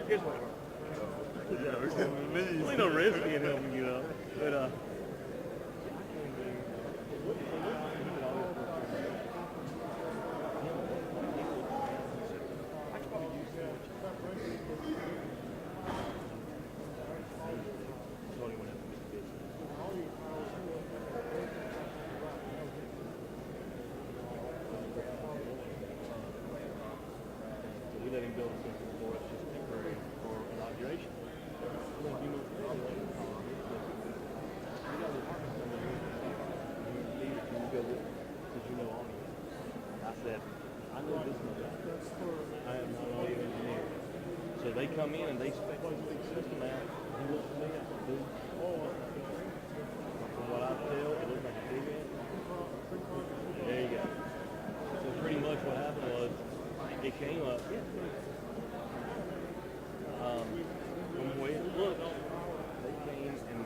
Here's one. We no risk in helping you know, but we let him build a system for us just temporary for inauguration. I said, I know this much. I am not only an engineer. So they come in and they spec this big system out. He looks at me and I do. From what I tell, it looks like a big end. There you go. So pretty much what happened was it came up. From the way it looked, they came and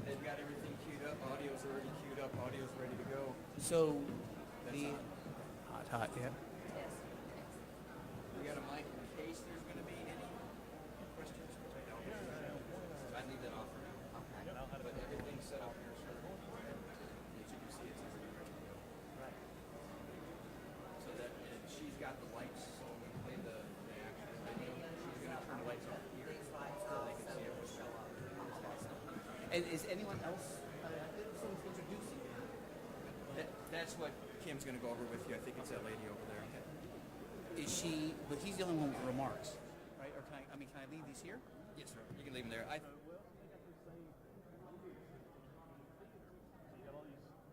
they've got everything queued up. Audio's already queued up. Audio's ready to go. So That's the hot, yeah. We got a mic in case there's going to be any questions, which I don't. I leave that off for now. Okay. But everything's set up here, so as you can see, it's already ready to go. Right. So that and she's got the lights, so when we play the actual video, she's going to turn the lights off here so they can see everything. And is anyone else someone's introducing you? That's what Kim's going to go over with you. I think it's that lady over there. Is she? But he's the only one with remarks, right? Or can I leave these here? Yes, sir. You can leave them there. I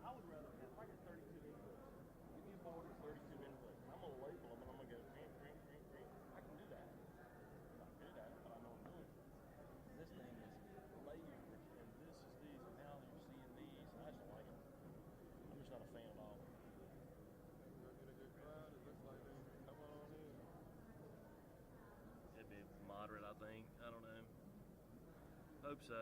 would rather have like a 32 input. Give me a board with 32 inputs. I'm gonna label them and I'm gonna go green, green, green, green. I can do that. I'm not good at it, but I know I'm doing it. This thing is layered, and this is these, and now you're seeing these. I just don't like it. I'm just not a fan at all. It'd be moderate, I think. I don't know. Hope so.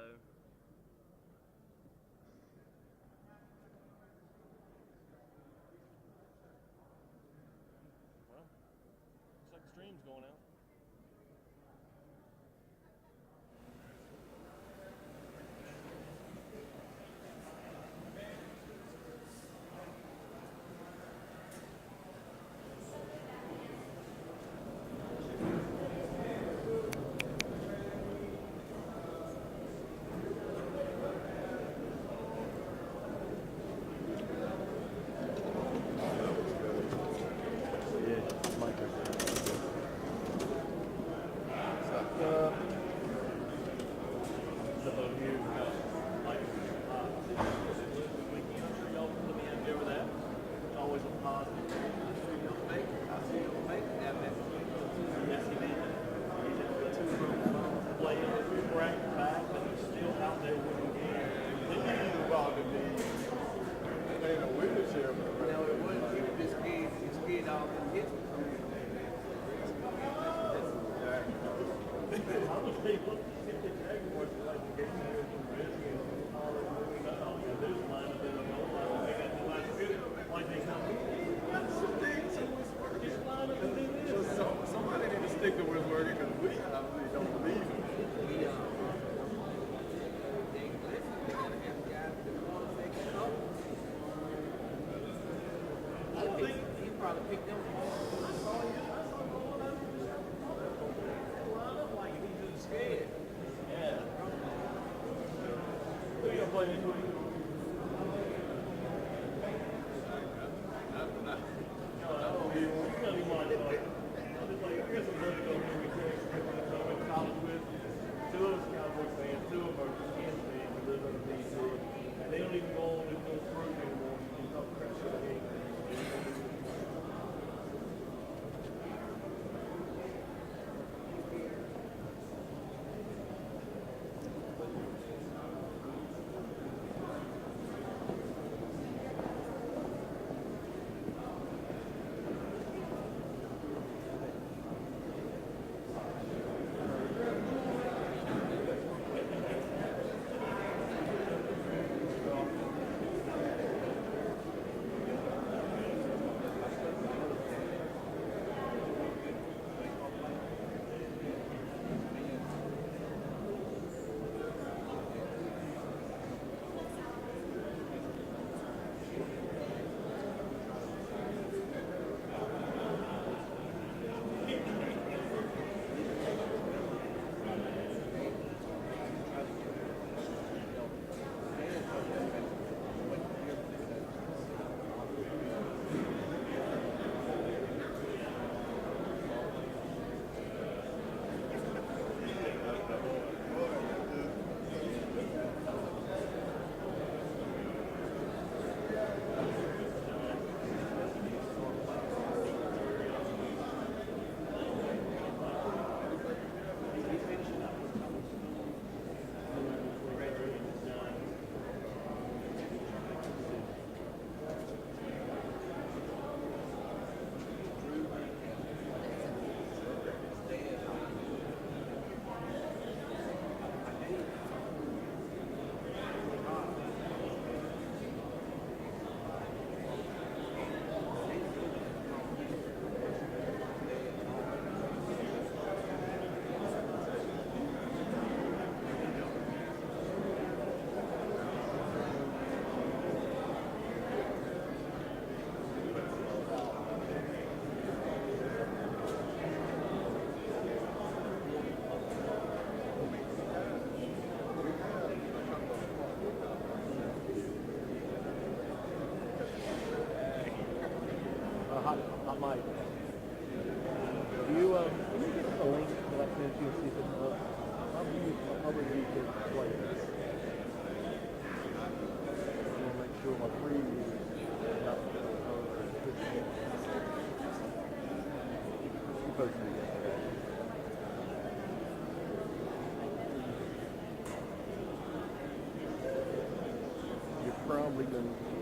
Well, looks like the stream's going out. Somebody need to stick to what's working because we obviously don't believe it. He probably picked them. Scared. Yeah. Who are you gonna play this week? Two of us Cowboys fans, two of us are Kansas fans who live on the DC. And they don't even go on to go through anymore. You can talk crap to the game. I might. Do you, can you get a link that I sent you and see if it's up? I'll probably use it later. I want to make sure my preview is not supposed to be yesterday. You're probably going to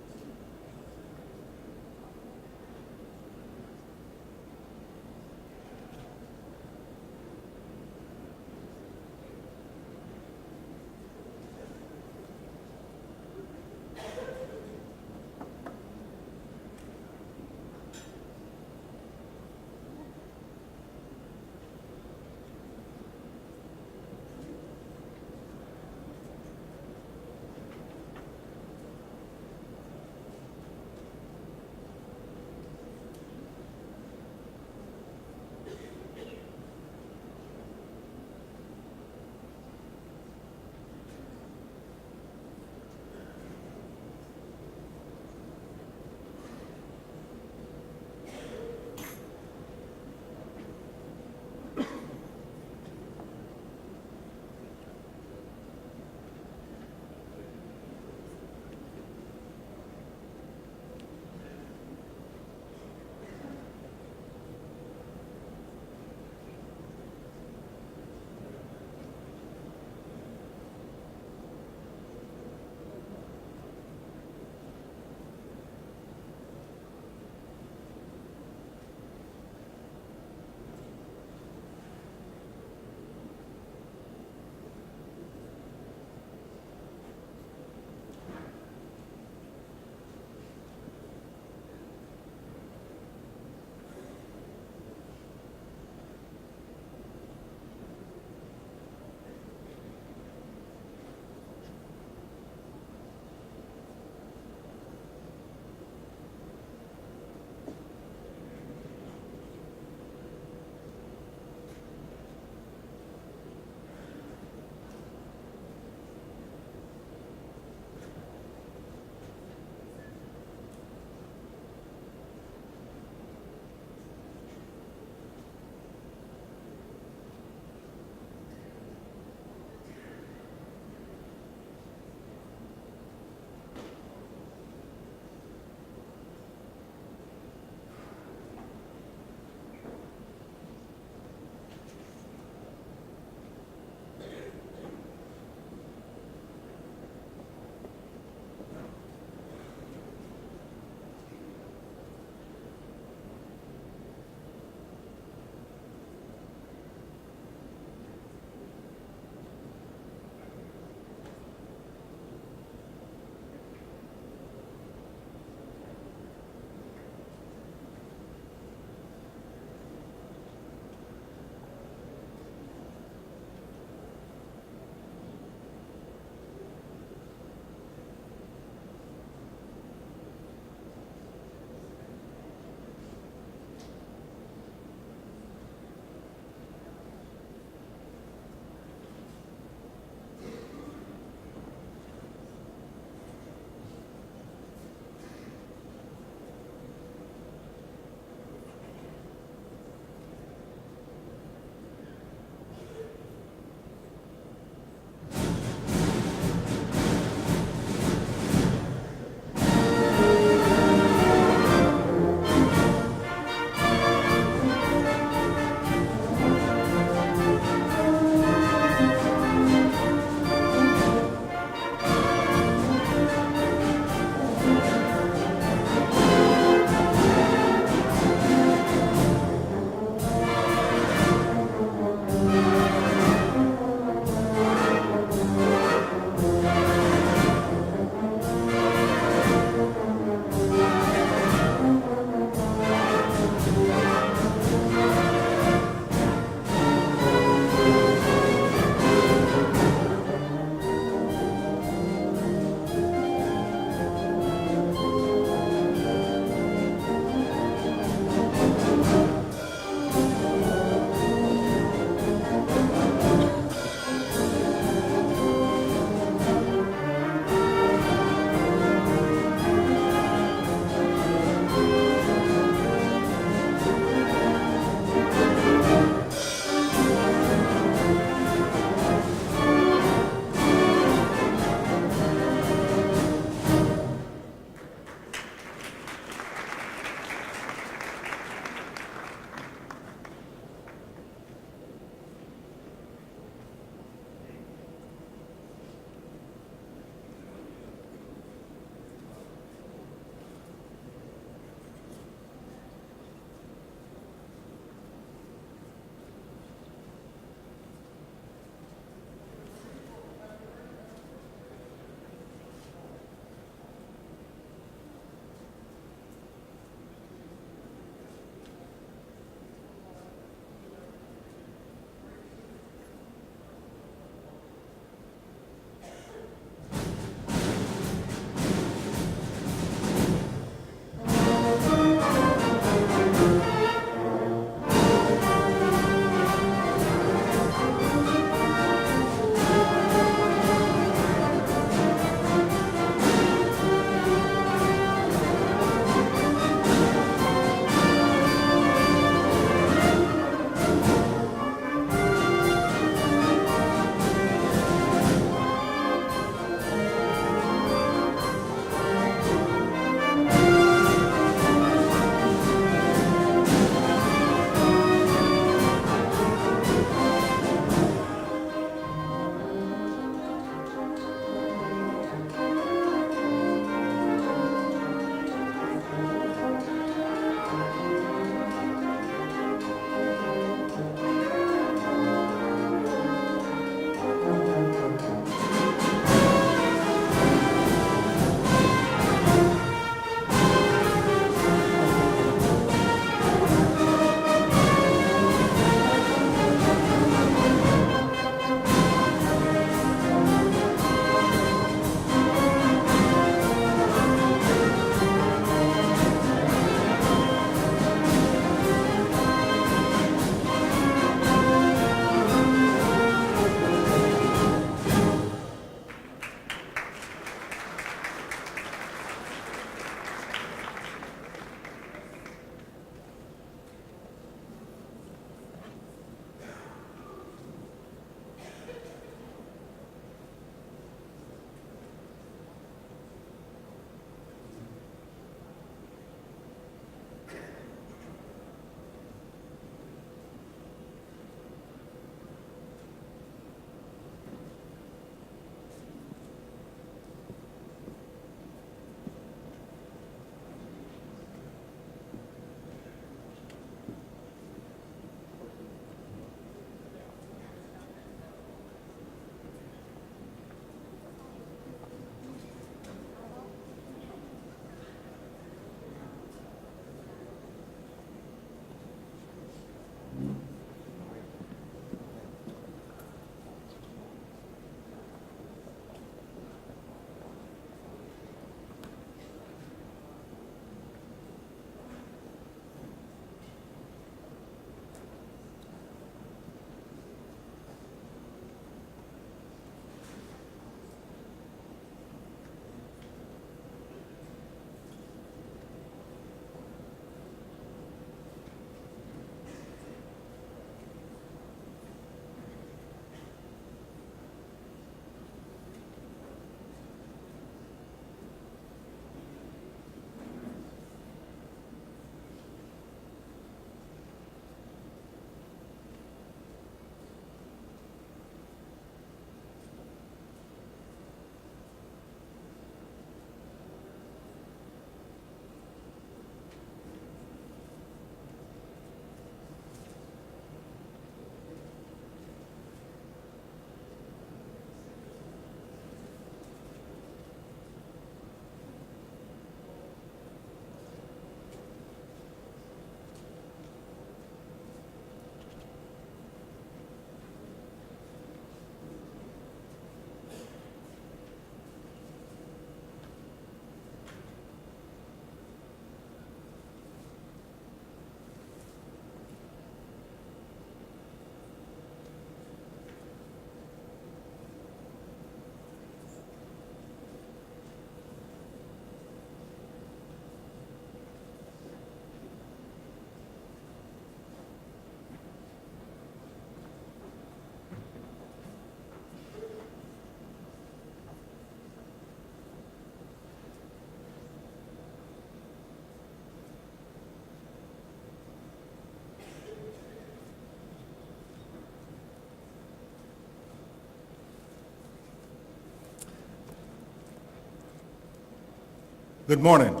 Good morning.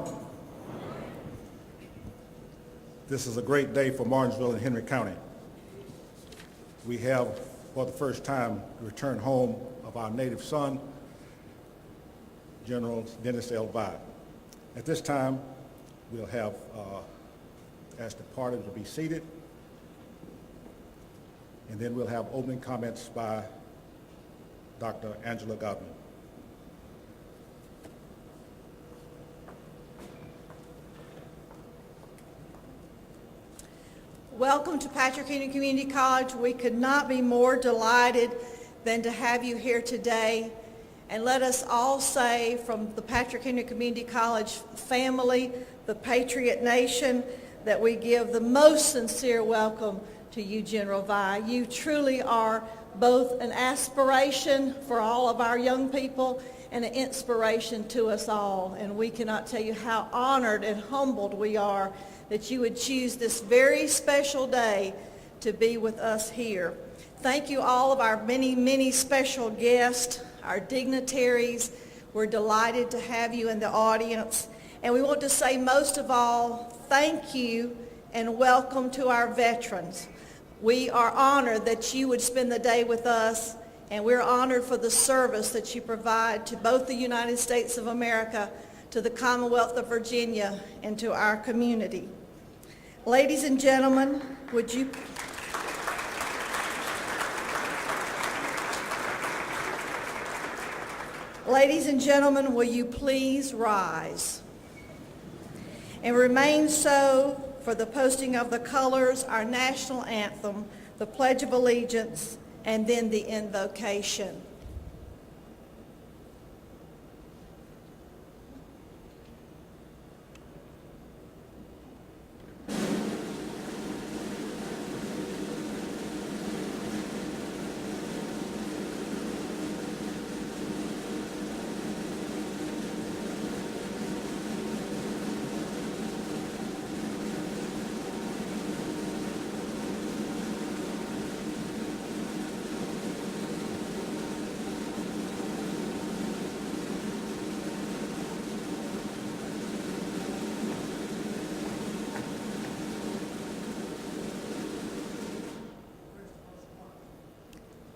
This is a great day for Martinsville and Henry County. We have, for the first time, the return home of our native son, General Dennis L. Vide. At this time, we'll have, ask the party to be seated, and then we'll have opening comments by Dr. Angela Godwin. Welcome to Patrick Henry Community College. We could not be more delighted than to have you here today. And let us all say from the Patrick Henry Community College family, the Patriot Nation, that we give the most sincere welcome to you, General Vide. You truly are both an aspiration for all of our young people and an inspiration to us all. And we cannot tell you how honored and humbled we are that you would choose this very special day to be with us here. Thank you all of our many, many special guests, our dignitaries. We're delighted to have you in the audience. And we want to say most of all, thank you and welcome to our veterans. We are honored that you would spend the day with us, and we're honored for the service that you provide to both the United States of America, to the Commonwealth of Virginia, and to our community. Ladies and gentlemen, would you... Ladies and gentlemen, will you please rise? And remain so for the posting of the colors, our national anthem, the Pledge of Allegiance, and then the invocation.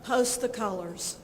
Post the colors.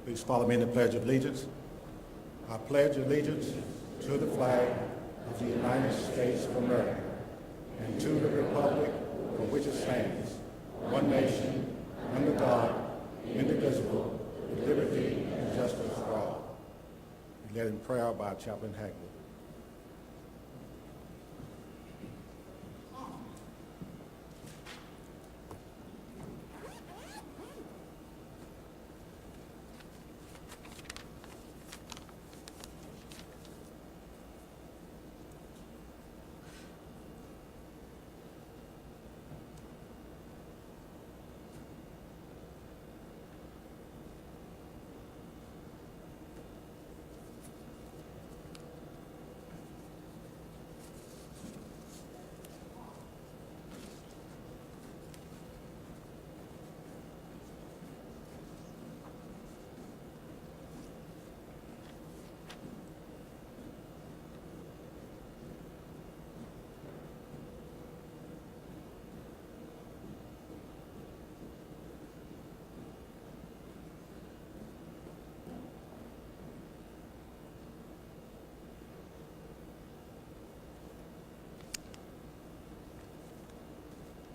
Please follow me in the Pledge of Allegiance. I pledge allegiance to the flag of the United States of America and to the republic for which it stands, one nation, under God, indivisible, with liberty and justice for all. Be led in prayer by Chaplain Hagley.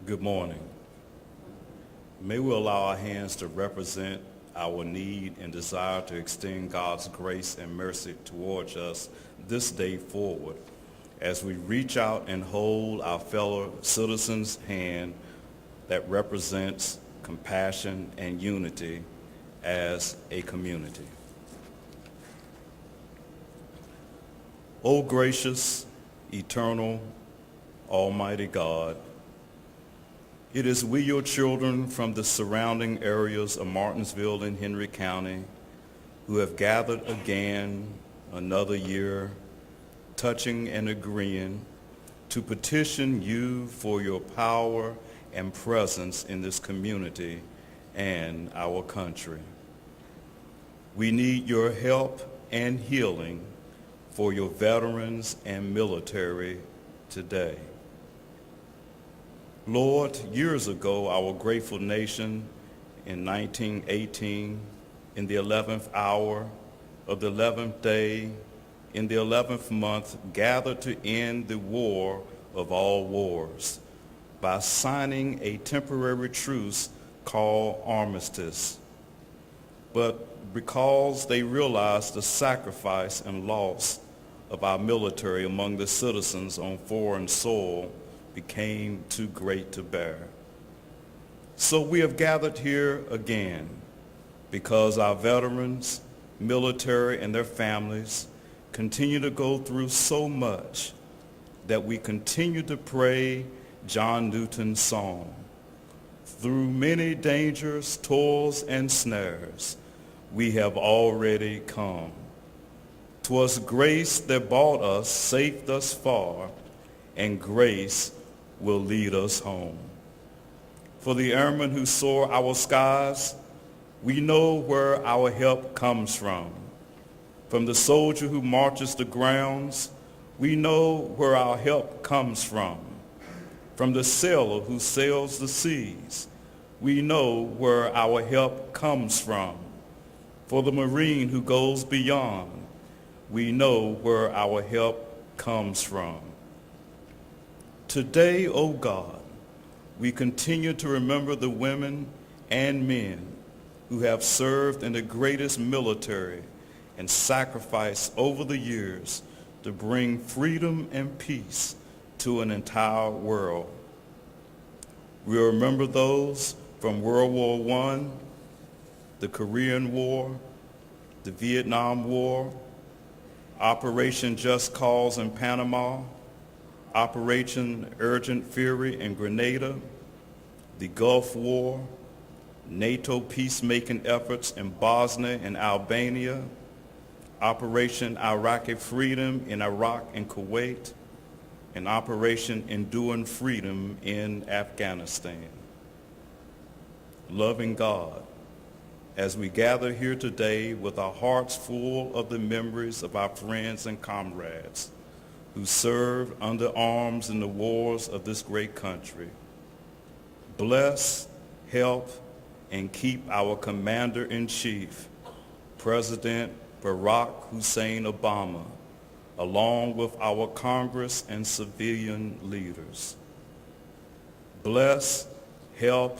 Good morning. May we allow our hands to represent our need and desire to extend God's grace and mercy towards us this day forward as we reach out and hold our fellow citizens' hand that represents compassion and unity as a community. O gracious, eternal, almighty God, it is we, your children from the surrounding areas of Martinsville and Henry County, who have gathered again another year, touching and agreeing to petition you for your power and presence in this community and our country. We need your help and healing for your veterans and military today. Lord, years ago, our grateful nation in 1918, in the 11th hour of the 11th day, in the 11th month, gathered to end the war of all wars by signing a temporary truce called armistice. But because they realized the sacrifice and loss of our military among the citizens on foreign soil became too great to bear. So we have gathered here again because our veterans, military, and their families continue to go through so much that we continue to pray John Newton's song. Through many dangers, toils, and snares, we have already come. 'Twas grace that brought us safe thus far, and grace will lead us home. For the airmen who soar our skies, we know where our help comes from. From the soldier who marches the grounds, we know where our help comes from. From the sailor who sails the seas, we know where our help comes from. For the Marine who goes beyond, we know where our help comes from. Today, O God, we continue to remember the women and men who have served in the greatest military and sacrificed over the years to bring freedom and peace to an entire world. We remember those from World War I, the Korean War, the Vietnam War, Operation Just Cause in Panama, Operation Urgent Fury in Grenada, the Gulf War, NATO peacemaking efforts in Bosnia and Albania, Operation Iraqi Freedom in Iraq and Kuwait, and Operation Enduring Freedom in Afghanistan. Loving God, as we gather here today with our hearts full of the memories of our friends and comrades who served under arms in the wars of this great country. Bless, help, and keep our Commander-in-Chief, President Barack Hussein Obama, along with our Congress and civilian leaders. Bless, help,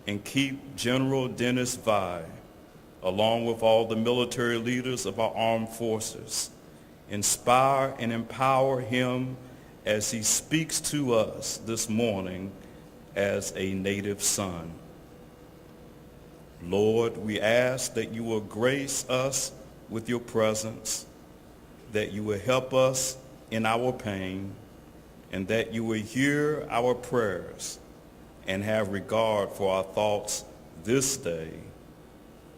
and keep General Dennis Vi, along with all the military leaders of our armed forces. Inspire and empower him as he speaks to us this morning as a native son. Lord, we ask that you will grace us with your presence, that you will help us in our pain, and that you will hear our prayers and have regard for our thoughts this day,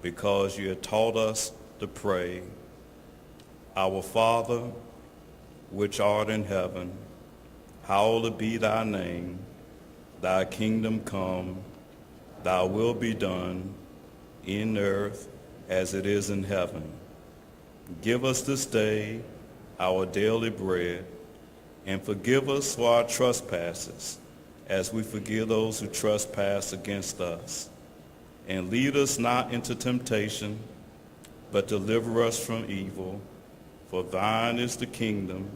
because you have taught us to pray. Our Father, which art in heaven, hallowed be thy name. Thy kingdom come, thy will be done in earth as it is in heaven. Give us this day our daily bread, and forgive us for our trespasses, as we forgive those who trespass against us. And lead us not into temptation, but deliver us from evil. For thine is the kingdom,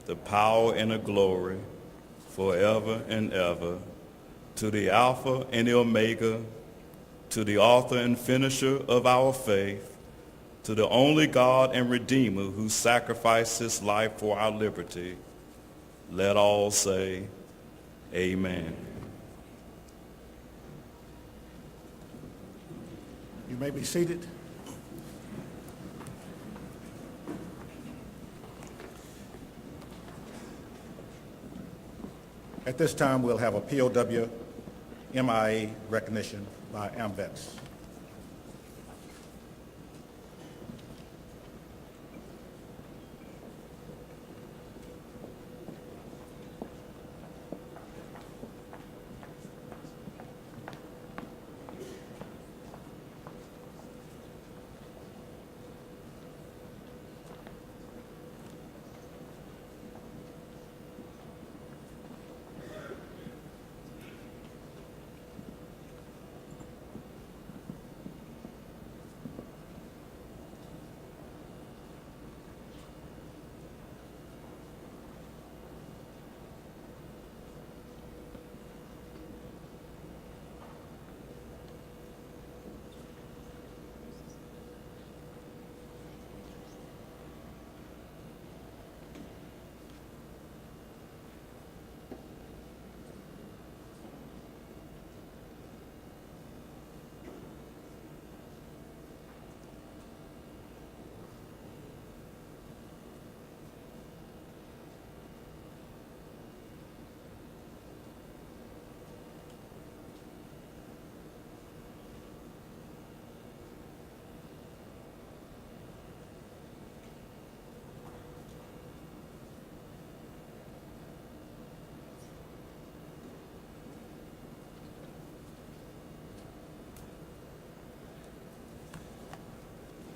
the power, and the glory, forever and ever. To the Alpha and the Omega, to the author and finisher of our faith, to the only God and Redeemer who sacrificed his life for our liberty, let all say, Amen. You may be seated. At this time, we'll have a POW MIA recognition by AMVETS.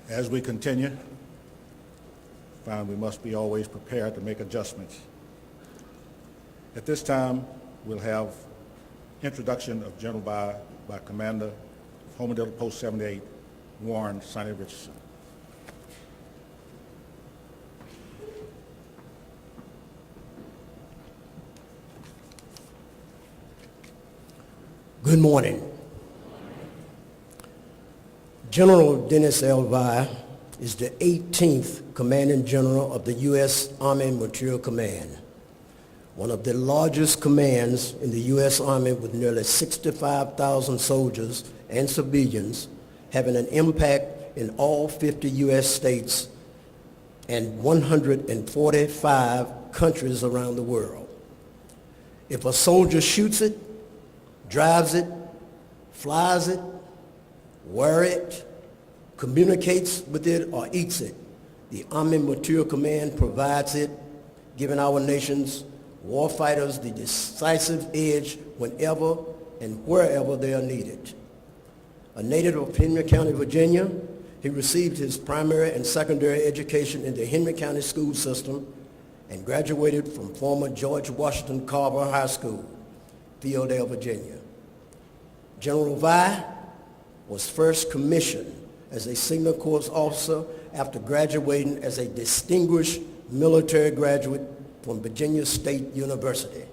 As we continue, find we must be always prepared to make adjustments. At this time, we'll have introduction of General by Commander of Homestead Post 78, Warren Sonny Richardson. Good morning. General Dennis L. Vi is the 18th Commanding General of the U.S. Army Materiel Command, one of the largest commands in the U.S. Army, with nearly 65,000 soldiers and civilians, having an impact in all 50 U.S. states and 145 countries around the world. If a soldier shoots it, drives it, flies it, wears it, communicates with it, or eats it, the Army Materiel Command provides it, giving our nation's warfighters the decisive edge whenever and wherever they are needed. A native of Henry County, Virginia, he received his primary and secondary education in the Henry County school system and graduated from former George Washington Carver High School, Fieldale, Virginia. General Vi was first commissioned as a Signal Corps officer after graduating as a distinguished military graduate from Virginia State University.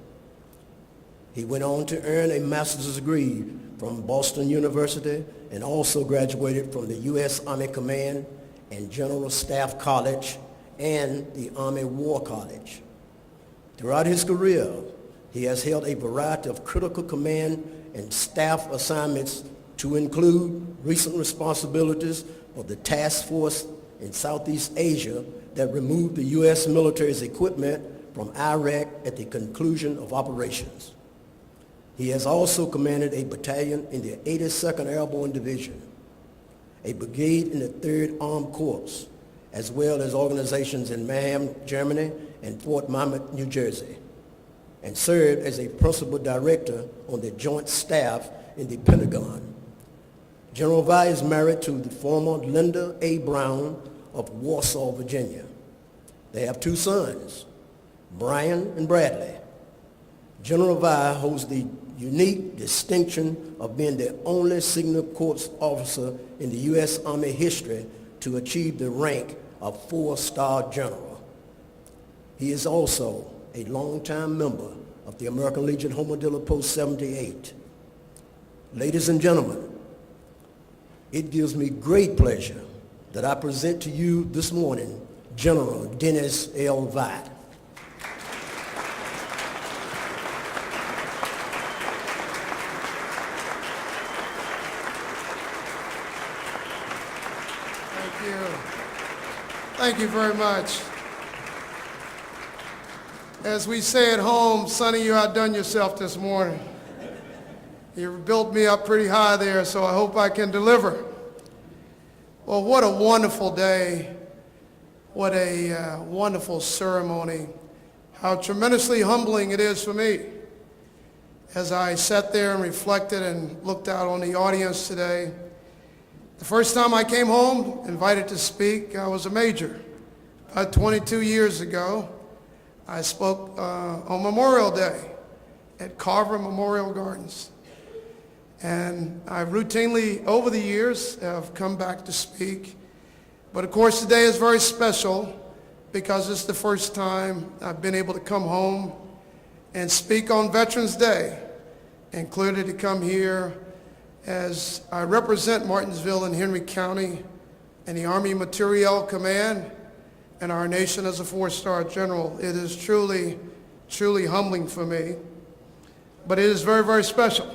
He went on to earn a master's degree from Boston University and also graduated from the U.S. Army Command and General Staff College and the Army War College. Throughout his career, he has held a variety of critical command and staff assignments to include recent responsibilities for the task force in Southeast Asia that removed the U.S. military's equipment from Iraq at the conclusion of operations. He has also commanded a battalion in the 82nd Airborne Division, a brigade in the 3rd Armed Corps, as well as organizations in Mannheim, Germany, and Fort Monmouth, New Jersey, and served as a principal director on the Joint Staff in the Pentagon. General Vi is married to the former Linda A. Brown of Warsaw, Virginia. They have 2 sons, Brian and Bradley. General Vi holds the unique distinction of being the only Signal Corps officer in the U.S. Army history to achieve the rank of 4-star general. He is also a longtime member of the American Legion Homodilla Post 78. Ladies and gentlemen, it gives me great pleasure that I present to you this morning General Dennis L. Vi. Thank you very much. As we say at home, Sonny, you outdone yourself this morning. You built me up pretty high there, so I hope I can deliver. Well, what a wonderful day. What a wonderful ceremony. How tremendously humbling it is for me. As I sat there and reflected and looked out on the audience today, the first time I came home, invited to speak, I was a major. About 22 years ago, I spoke on Memorial Day at Carver Memorial Gardens. And I routinely, over the years, have come back to speak. But of course, today is very special because it's the first time I've been able to come home and speak on Veterans Day, and clearly to come here as I represent Martinsville and Henry County and the Army Materiel Command and our nation as a 4-star general. It is truly, truly humbling for me, but it is very, very special.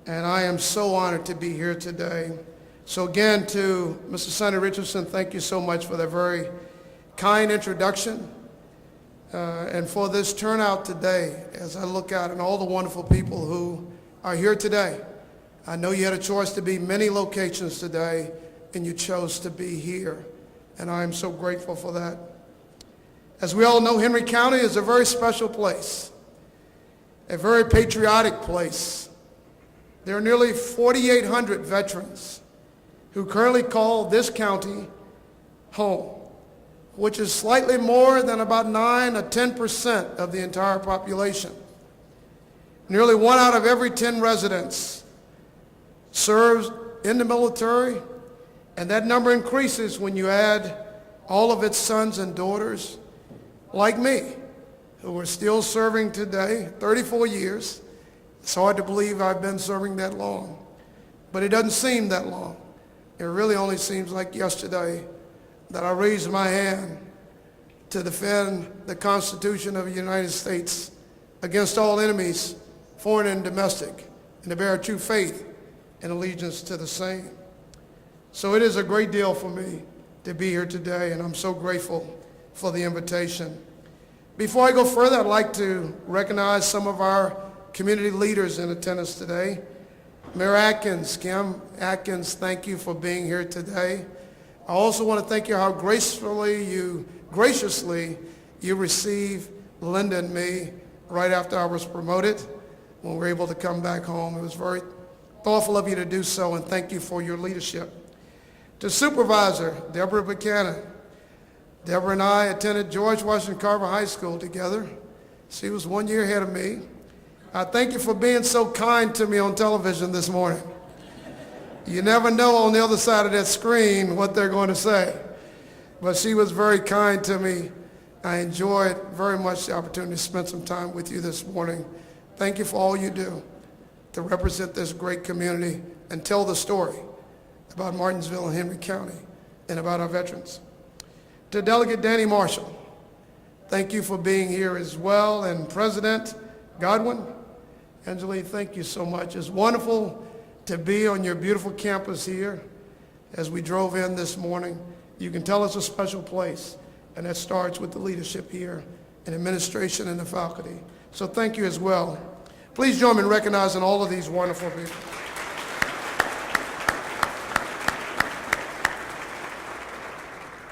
And I am so honored to be here today. So again, to Mr. Sonny Richardson, thank you so much for that very kind introduction and for this turnout today as I look out and all the wonderful people who are here today. I know you had a choice to be many locations today, and you chose to be here, and I am so grateful for that. As we all know, Henry County is a very special place, a very patriotic place. There are nearly 4,800 veterans who currently call this county home, which is slightly more than about 9 or 10% of the entire population. Nearly 1 out of every 10 residents serves in the military, and that number increases when you add all of its sons and daughters like me, who are still serving today, 34 years. It's hard to believe I've been serving that long, but it doesn't seem that long. It really only seems like yesterday that I raised my hand to defend the Constitution of the United States against all enemies, foreign and domestic, and to bear true faith and allegiance to the same. So it is a great deal for me to be here today, and I'm so grateful for the invitation. Before I go further, I'd like to recognize some of our community leaders in attendance today. Mayor Atkins, Kim Atkins, thank you for being here today. I also want to thank you how graciously you received Linda and me right after I was promoted when we were able to come back home. It was very thoughtful of you to do so, and thank you for your leadership. To Supervisor Deborah Buchanan. Deborah and I attended George Washington Carver High School together. She was 1 year ahead of me. I thank you for being so kind to me on television this morning. You never know on the other side of that screen what they're going to say. But she was very kind to me. I enjoyed very much the opportunity to spend some time with you this morning. Thank you for all you do to represent this great community and tell the story about Martinsville and Henry County and about our veterans. To Delegate Danny Marshall, thank you for being here as well. And President Godwin, Angeline, thank you so much. It's wonderful to be on your beautiful campus here. As we drove in this morning, you can tell it's a special place, and that starts with the leadership here and administration and the faculty. So thank you as well. Please join me in recognizing all of these wonderful people.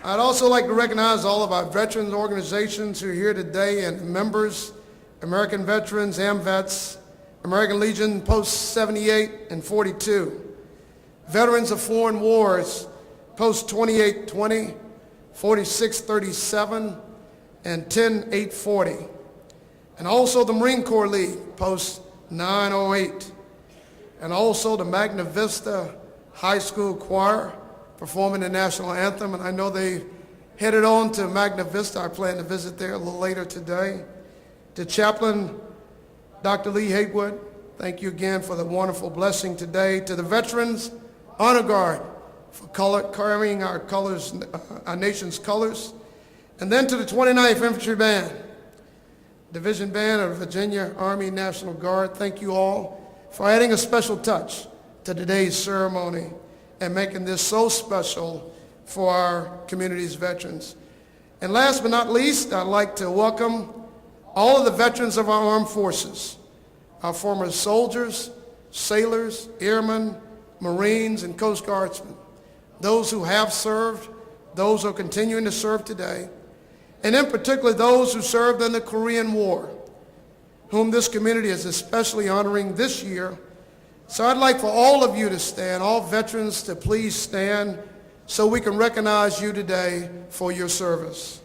I'd also like to recognize all of our veterans organizations who are here today and members, American Veterans, AMVETS, American Legion Post 78 and 42, Veterans of Foreign Wars, Post 2820, 4637, and 10840, and also the Marine Corps League, Post 908, and also the Magna Vista High School Choir, performing the national anthem, and I know they headed on to Magna Vista. I plan to visit there a little later today. To Chaplain Dr. Lee Haywood, thank you again for the wonderful blessing today. To the Veterans Honor Guard for carrying our colors, our nation's colors. And then to the 29th Infantry Band, Division Band of the Virginia Army National Guard, thank you all for adding a special touch to today's ceremony and making this so special for our community's veterans. And last but not least, I'd like to welcome all of the veterans of our armed forces, our former soldiers, sailors, airmen, Marines, and Coast Guardsmen, those who have served, those who are continuing to serve today, and in particular those who served in the Korean War, whom this community is especially honoring this year. So I'd like for all of you to stand, all veterans to please stand so we can recognize you today for your service.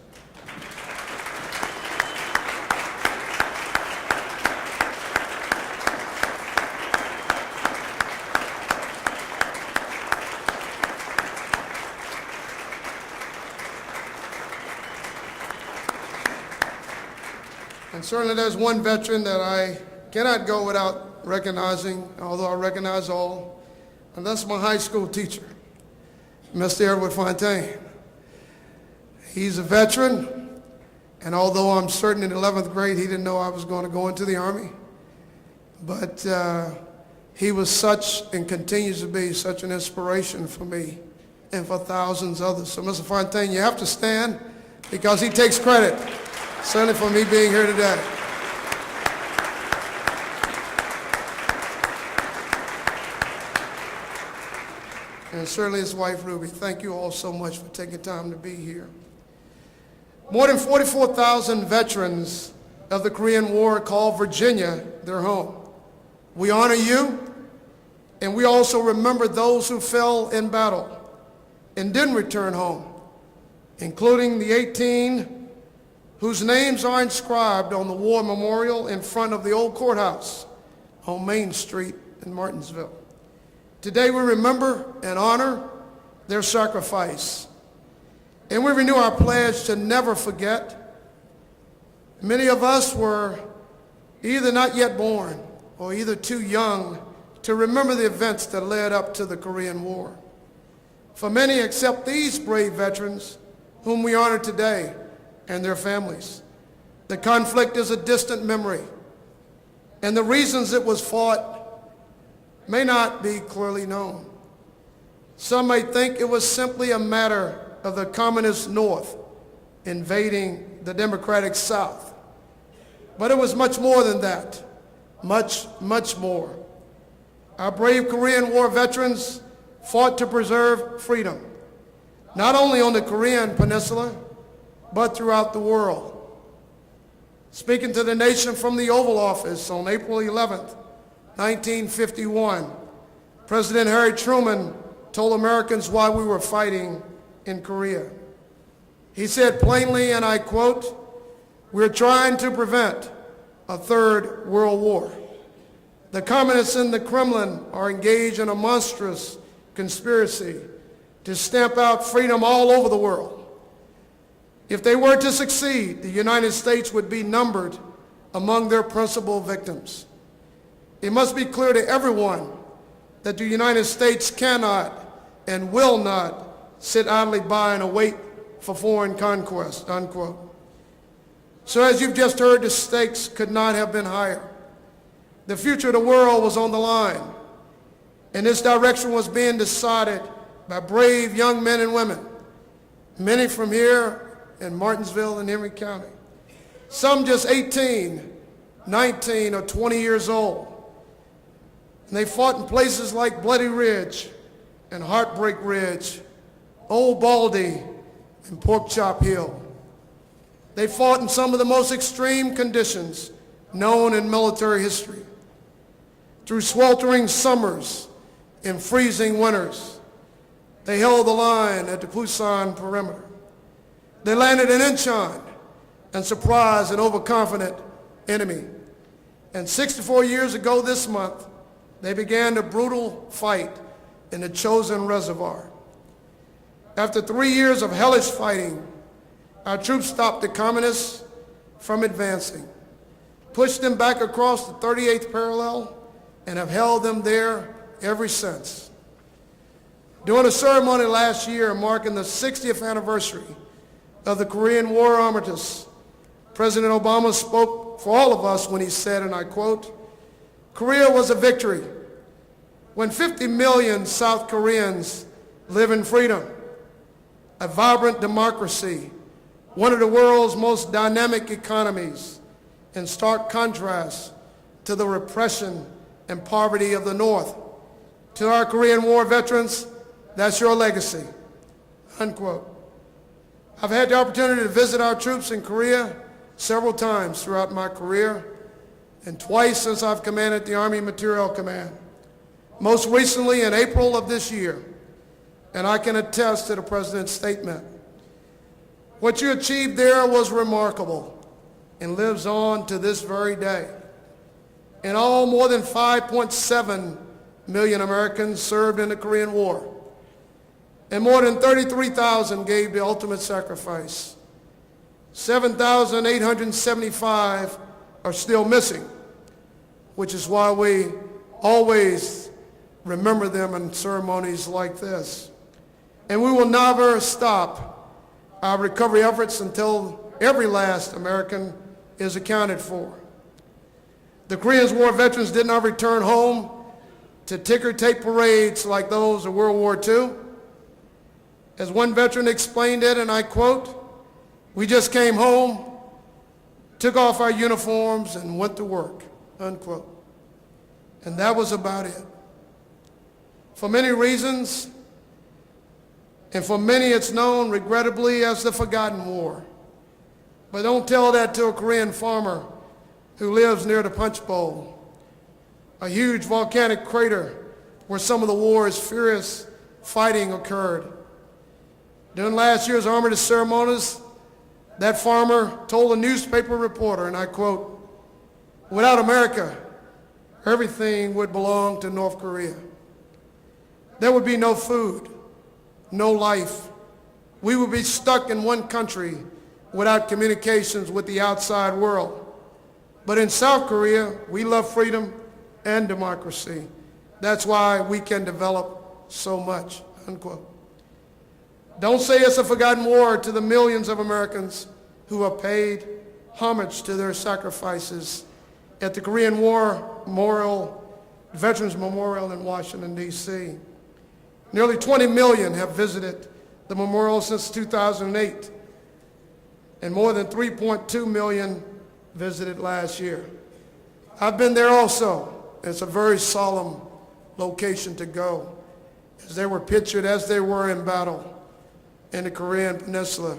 And certainly there's one veteran that I cannot go without recognizing, although I recognize all, and that's my high school teacher, Mr. Edward Fontaine. He's a veteran, and although I'm certain in 11th grade he didn't know I was going to go into the Army, but he was such and continues to be such an inspiration for me and for thousands others. So Mr. Fontaine, you have to stand because he takes credit, certainly for me being here today. And certainly his wife, Ruby. Thank you all so much for taking time to be here. More than 44,000 veterans of the Korean War call Virginia their home. We honor you, and we also remember those who fell in battle and didn't return home, including the 18 whose names are inscribed on the War Memorial in front of the old courthouse on Main Street in Martinsville. Today we remember and honor their sacrifice, and we renew our pledge to never forget. Many of us were either not yet born or either too young to remember the events that led up to the Korean War. For many except these brave veterans whom we honor today and their families, the conflict is a distant memory, and the reasons it was fought may not be clearly known. Some may think it was simply a matter of the communist North invading the democratic South. But it was much more than that, much, much more. Our brave Korean War veterans fought to preserve freedom, not only on the Korean Peninsula, but throughout the world. Speaking to the nation from the Oval Office on April 11th, 1951, President Harry Truman told Americans why we were fighting in Korea. He said plainly, and I quote, "We're trying to prevent a third world war. The communists in the Kremlin are engaged in a monstrous conspiracy to stamp out freedom all over the world. If they were to succeed, the United States would be numbered among their principal victims. It must be clear to everyone that the United States cannot and will not sit idly by and await for foreign conquest, unquote. So as you've just heard, the stakes could not have been higher. The future of the world was on the line, and this direction was being decided by brave young men and women, many from here in Martinsville and Henry County, some just 18, 19, or 20 years old. And they fought in places like Bloody Ridge and Heartbreak Ridge, Old Baldy, and Pork Chop Hill. They fought in some of the most extreme conditions known in military history, through sweltering summers and freezing winters. They held the line at the Pusan perimeter. They landed in Incheon and surprised an overconfident enemy. And 64 years ago this month, they began the brutal fight in the Chosin Reservoir. After 3 years of hellish fighting, our troops stopped the communists from advancing, pushed them back across the 38th parallel, and have held them there ever since. During a ceremony last year marking the 60th anniversary of the Korean War armistice, President Obama spoke for all of us when he said, and I quote, "Korea was a victory. When 50 million South Koreans live in freedom, a vibrant democracy, one of the world's most dynamic economies, in stark contrast to the repression and poverty of the North. To our Korean War veterans, that's your legacy," unquote. I've had the opportunity to visit our troops in Korea several times throughout my career, and twice since I've commanded the Army Materiel Command, most recently in April of this year, and I can attest to the President's statement. What you achieved there was remarkable and lives on to this very day. In all, more than 5.7 million Americans served in the Korean War, and more than 33,000 gave the ultimate sacrifice. 7,875 are still missing, which is why we always remember them in ceremonies like this. And we will never stop our recovery efforts until every last American is accounted for. The Korean War veterans did not return home to ticker tape parades like those of World War II. As one veteran explained it, and I quote, "We just came home, took off our uniforms, and went to work," unquote. And that was about it. For many reasons, and for many it's known, regrettably, as the Forgotten War. But don't tell that to a Korean farmer who lives near the Punch Bowl, a huge volcanic crater where some of the war's furious fighting occurred. During last year's armistice ceremonies, that farmer told a newspaper reporter, and I quote, "Without America, everything would belong to North Korea. There would be no food, no life. We would be stuck in one country without communications with the outside world. But in South Korea, we love freedom and democracy. That's why we can develop so much," unquote. Don't say it's a forgotten war to the millions of Americans who have paid homage to their sacrifices at the Korean War Veterans Memorial in Washington, D.C. Nearly 20 million have visited the memorial since 2008, and more than 3.2 million visited last year. I've been there also. It's a very solemn location to go, as they were pictured as they were in battle in the Korean Peninsula,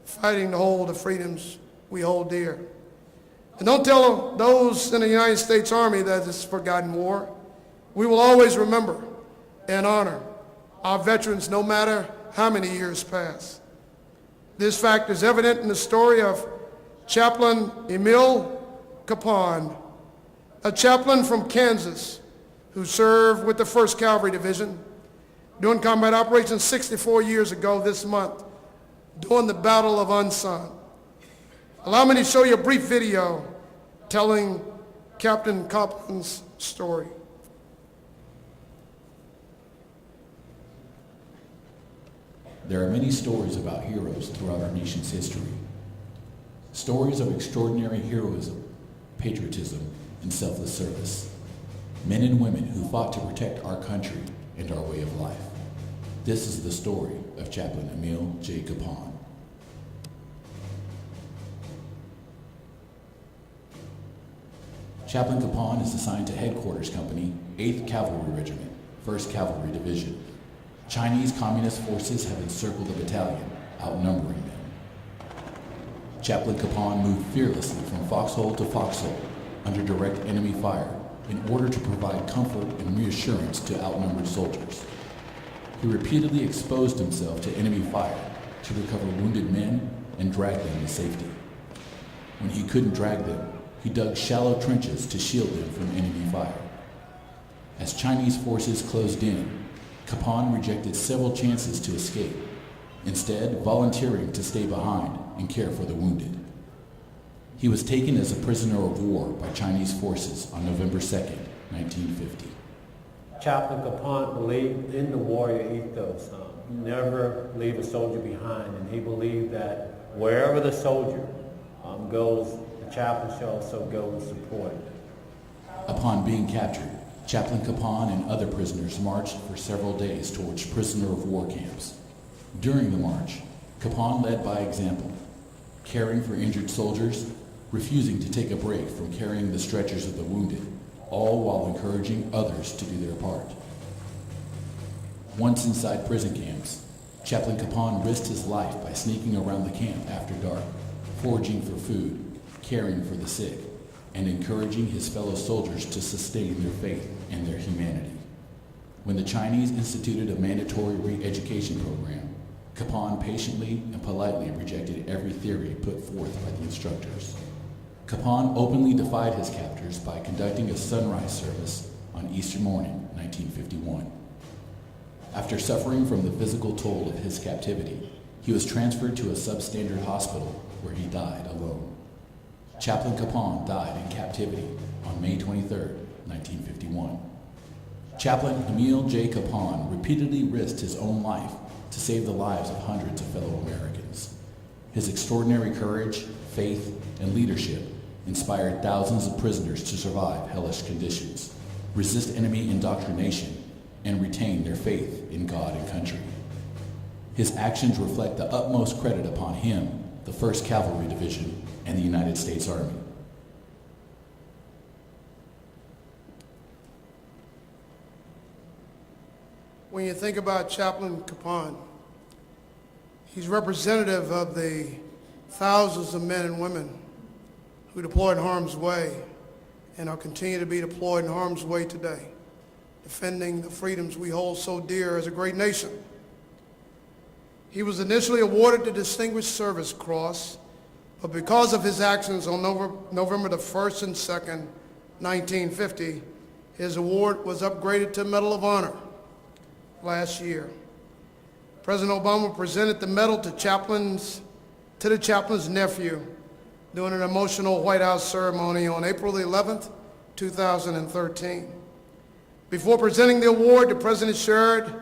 fighting to hold the freedoms we hold dear. And don't tell those in the United States Army that it's a forgotten war. We will always remember and honor our veterans no matter how many years pass. This fact is evident in the story of Chaplain Emil Capon, a chaplain from Kansas who served with the 1st Cavalry Division during combat operations 64 years ago this month during the Battle of Unsan. Allow me to show you a brief video telling Captain Capon's story. There are many stories about heroes throughout our nation's history. Stories of extraordinary heroism, patriotism, and selfless service. Men and women who fought to protect our country and our way of life. This is the story of Chaplain Emil J. Capon. Chaplain Capon is assigned to Headquarters Company, 8th Cavalry Regiment, 1st Cavalry Division. Chinese Communist forces have encircled the battalion, outnumbering them. Chaplain Capon moved fearlessly from foxhole to foxhole under direct enemy fire in order to provide comfort and reassurance to outnumbered soldiers. He repeatedly exposed himself to enemy fire to recover wounded men and drag them to safety. When he couldn't drag them, he dug shallow trenches to shield them from enemy fire. As Chinese forces closed in, Capon rejected several chances to escape, instead volunteering to stay behind and care for the wounded. He was taken as a prisoner of war by Chinese forces on November 2nd, 1950. Chaplain Capon believed in the warrior ethos. Never leave a soldier behind, and he believed that wherever the soldier goes, the chaplain shall also go and support. Upon being captured, Chaplain Capon and other prisoners marched for several days towards prisoner of war camps. During the march, Capon led by example, caring for injured soldiers, refusing to take a break from carrying the stretchers of the wounded, all while encouraging others to do their part. Once inside prison camps, Chaplain Capon risked his life by sneaking around the camp after dark, foraging for food, caring for the sick, and encouraging his fellow soldiers to sustain their faith and their humanity. When the Chinese instituted a mandatory re-education program, Capon patiently and politely rejected every theory put forth by the instructors. Capon openly defied his captors by conducting a sunrise service on Easter morning, 1951. After suffering from the physical toll of his captivity, he was transferred to a substandard hospital where he died alone. Chaplain Capon died in captivity on May 23, 1951. Chaplain Emil J. Capon repeatedly risked his own life to save the lives of hundreds of fellow Americans. His extraordinary courage, faith, and leadership inspired thousands of prisoners to survive hellish conditions, resist enemy indoctrination, and retain their faith in God and country. His actions reflect the utmost credit upon him, the 1st Cavalry Division, and the United States Army. When you think about Chaplain Capon, he's representative of the thousands of men and women who deployed in harm's way and are continue to be deployed in harm's way today, defending the freedoms we hold so dear as a great nation. He was initially awarded the Distinguished Service Cross, but because of his actions on November the 1st and 2nd, 1950, his award was upgraded to Medal of Honor last year. President Obama presented the medal to the chaplain's nephew during an emotional White House ceremony on April the 11th, 2013. Before presenting the award, the president shared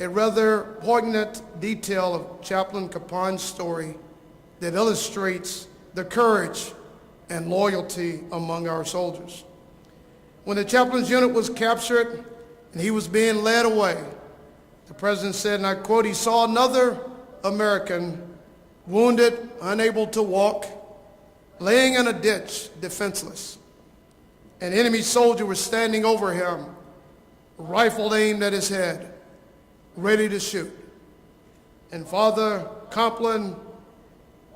a rather poignant detail of Chaplain Capon's story that illustrates the courage and loyalty among our soldiers. When the chaplain's unit was captured and he was being led away, the president said, and I quote, he saw another American wounded, unable to walk, laying in a ditch, defenseless. An enemy soldier was standing over him, rifle aimed at his head, ready to shoot. And Father Compline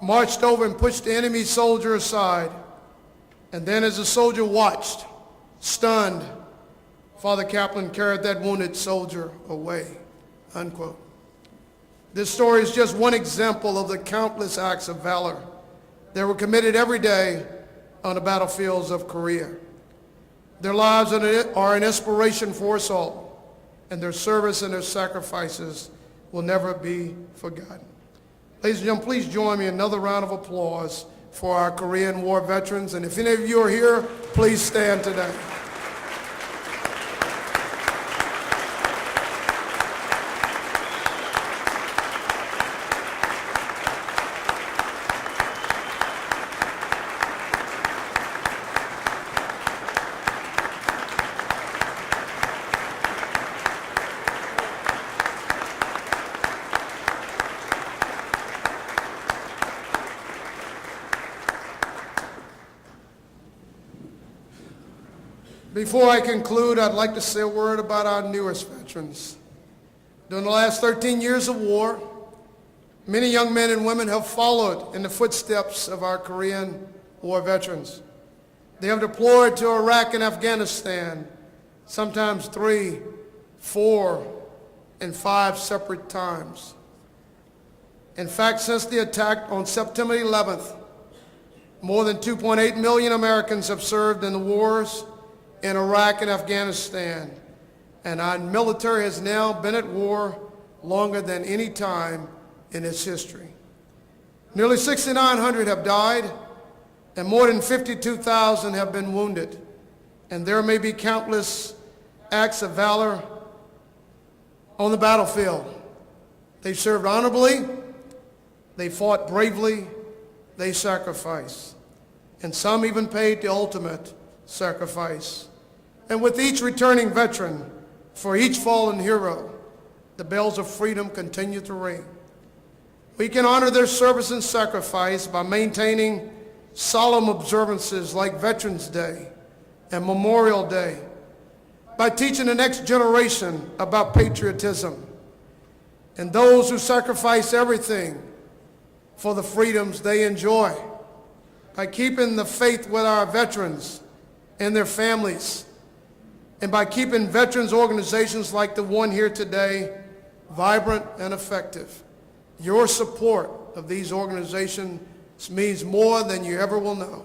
marched over and pushed the enemy soldier aside. And then as the soldier watched, stunned, Father Kaplan carried that wounded soldier away, unquote. This story is just one example of the countless acts of valor that were committed every day on the battlefields of Korea. Their lives are an inspiration for us all, and their service and their sacrifices will never be forgotten. Ladies and gentlemen, please join me in another round of applause for our Korean War veterans. And if any of you are here, please stand today. Before I conclude, I'd like to say a word about our newest veterans. During the last 13 years of war, many young men and women have followed in the footsteps of our Korean War veterans. They have deployed to Iraq and Afghanistan, sometimes 3, 4, and 5 separate times. In fact, since the attack on September 11th, more than 2.8 million Americans have served in the wars in Iraq and Afghanistan, and our military has now been at war longer than any time in its history. Nearly 6,900 have died, and more than 52,000 have been wounded, and there may be countless acts of valor on the battlefield. They served honorably, they fought bravely, they sacrificed, and some even paid the ultimate sacrifice. And with each returning veteran, for each fallen hero, the bells of freedom continue to ring. We can honor their service and sacrifice by maintaining solemn observances like Veterans Day and Memorial Day, by teaching the next generation about patriotism and those who sacrifice everything for the freedoms they enjoy, by keeping the faith with our veterans and their families, and by keeping veterans organizations like the one here today vibrant and effective. Your support of these organizations means more than you ever will know.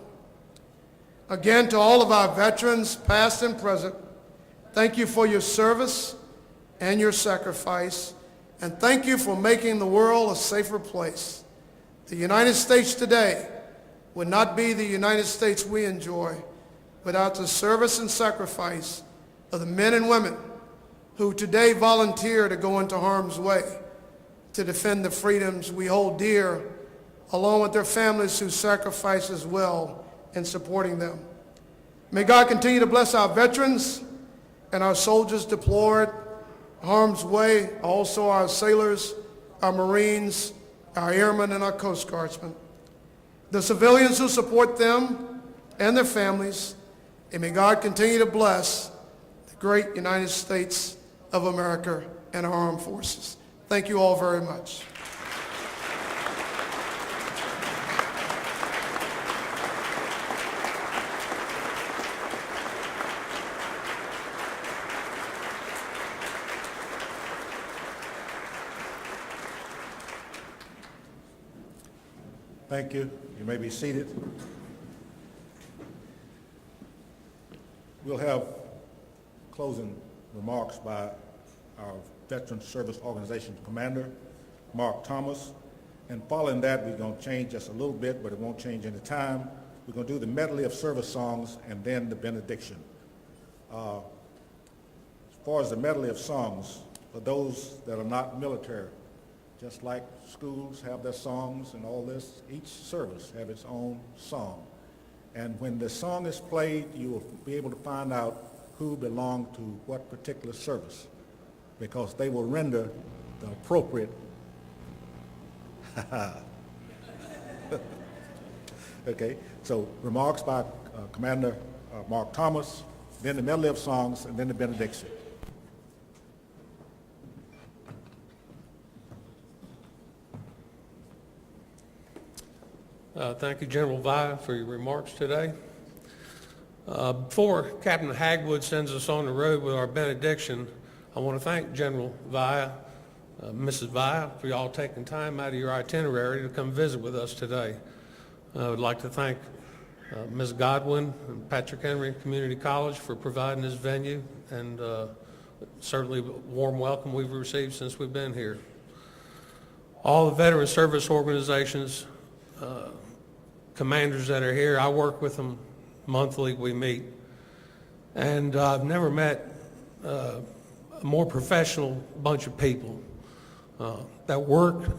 Again, to all of our veterans, past and present, thank you for your service and your sacrifice, and thank you for making the world a safer place. The United States today would not be the United States we enjoy without the service and sacrifice of the men and women who today volunteer to go into harm's way to defend the freedoms we hold dear, along with their families who sacrifice as well in supporting them. May God continue to bless our veterans and our soldiers deployed harm's way, also our sailors, our Marines, our airmen, and our Coast Guardsmen, the civilians who support them and their families, and may God continue to bless the great United States of America and our armed forces. Thank you all very much. Thank you. You may be seated. We'll have closing remarks by our Veteran Service Organization Commander, Mark Thomas. And following that, we're going to change just a little bit, but it won't change any time. We're going to do the medley of service songs and then the benediction. As far as the medley of songs, for those that are not military, just like schools have their songs and all this, each service have its own song. And when the song is played, you will be able to find out who belonged to what particular service, because they will render the appropriate okay, so remarks by Commander Mark Thomas, then the medley of songs, and then the benediction. Thank you, General Via, for your remarks today. Before Captain Hagwood sends us on the road with our benediction, I want to thank General Via, Mrs. Via, for y'all taking time out of your itinerary to come visit with us today. I would like to thank Ms. Godwin and Patrick Henry Community College for providing this venue, and certainly a warm welcome we've received since we've been here. All the veteran service organizations, commanders that are here, I work with them monthly, we meet. And I've never met a more professional bunch of people that work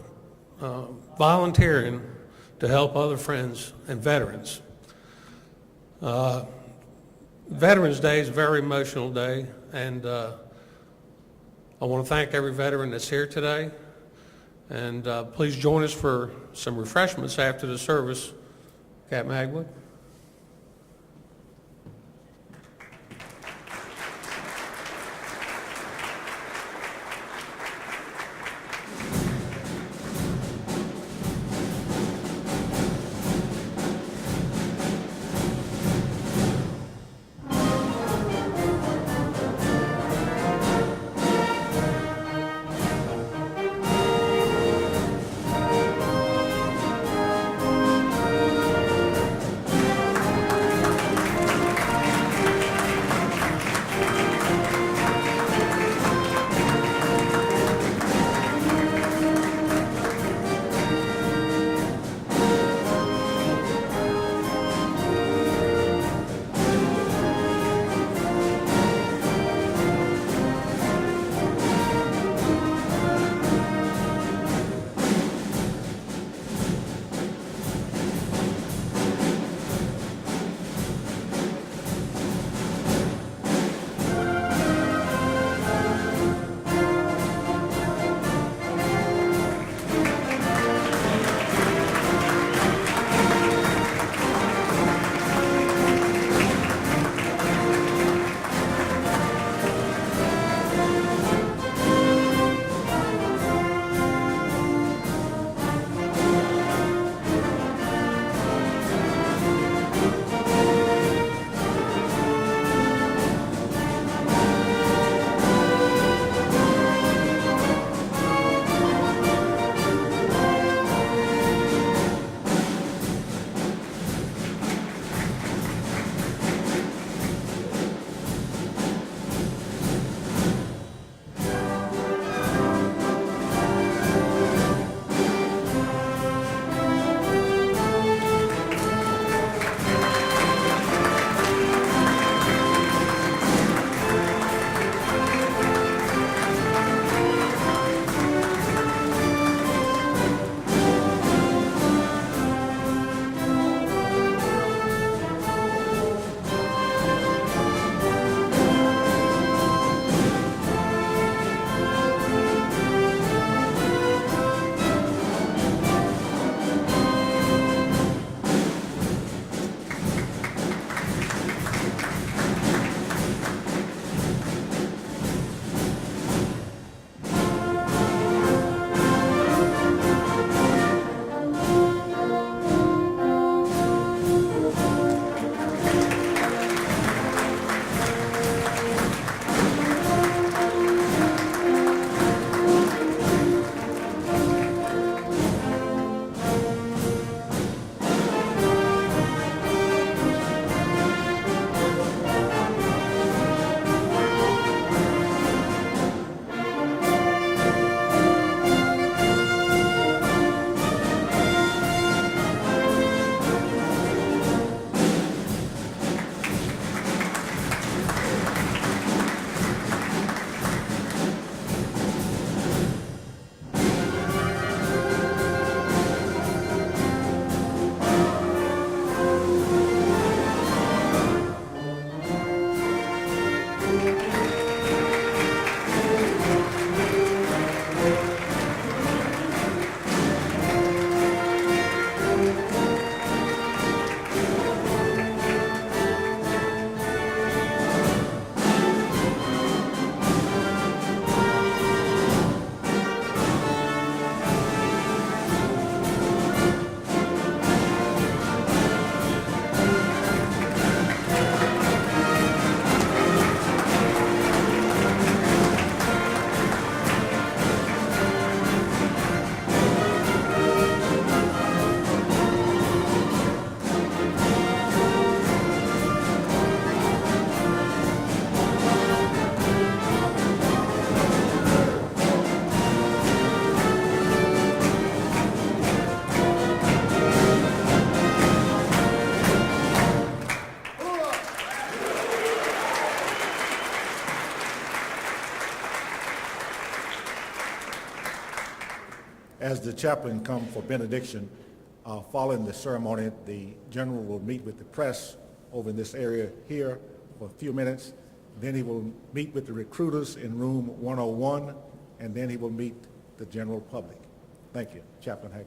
volunteering to help other friends and veterans. Veterans Day is a very emotional day, and I want to thank every veteran that's here today. And please join us for some refreshments after the service. Captain Hagwood. as the chaplain come for benediction, following the ceremony, the general will meet with the press over in this area here for a few minutes. Then he will meet with the recruiters in room 101, and then he will meet the general public. Thank you. Chaplain Hagler.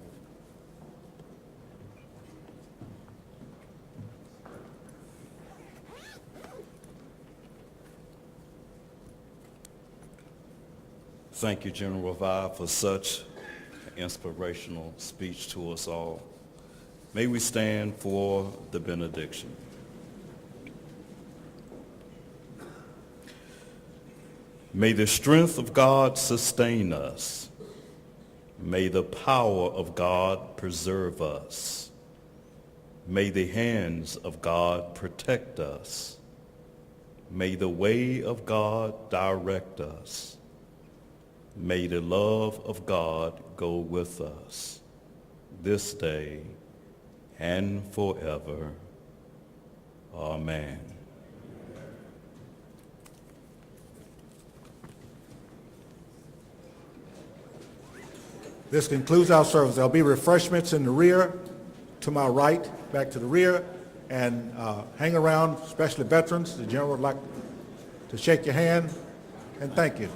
Thank you, General Vi, for such inspirational speech to us all. May we stand for the benediction. May the strength of God sustain us. May the power of God preserve us. May the hands of God protect us. May the way of God direct us. May the love of God go with us this day and forever. Amen. This concludes our service. There'll be refreshments in the rear, to my right, back to the rear, and hang around, especially veterans. The general would like to shake your hand, and thank you.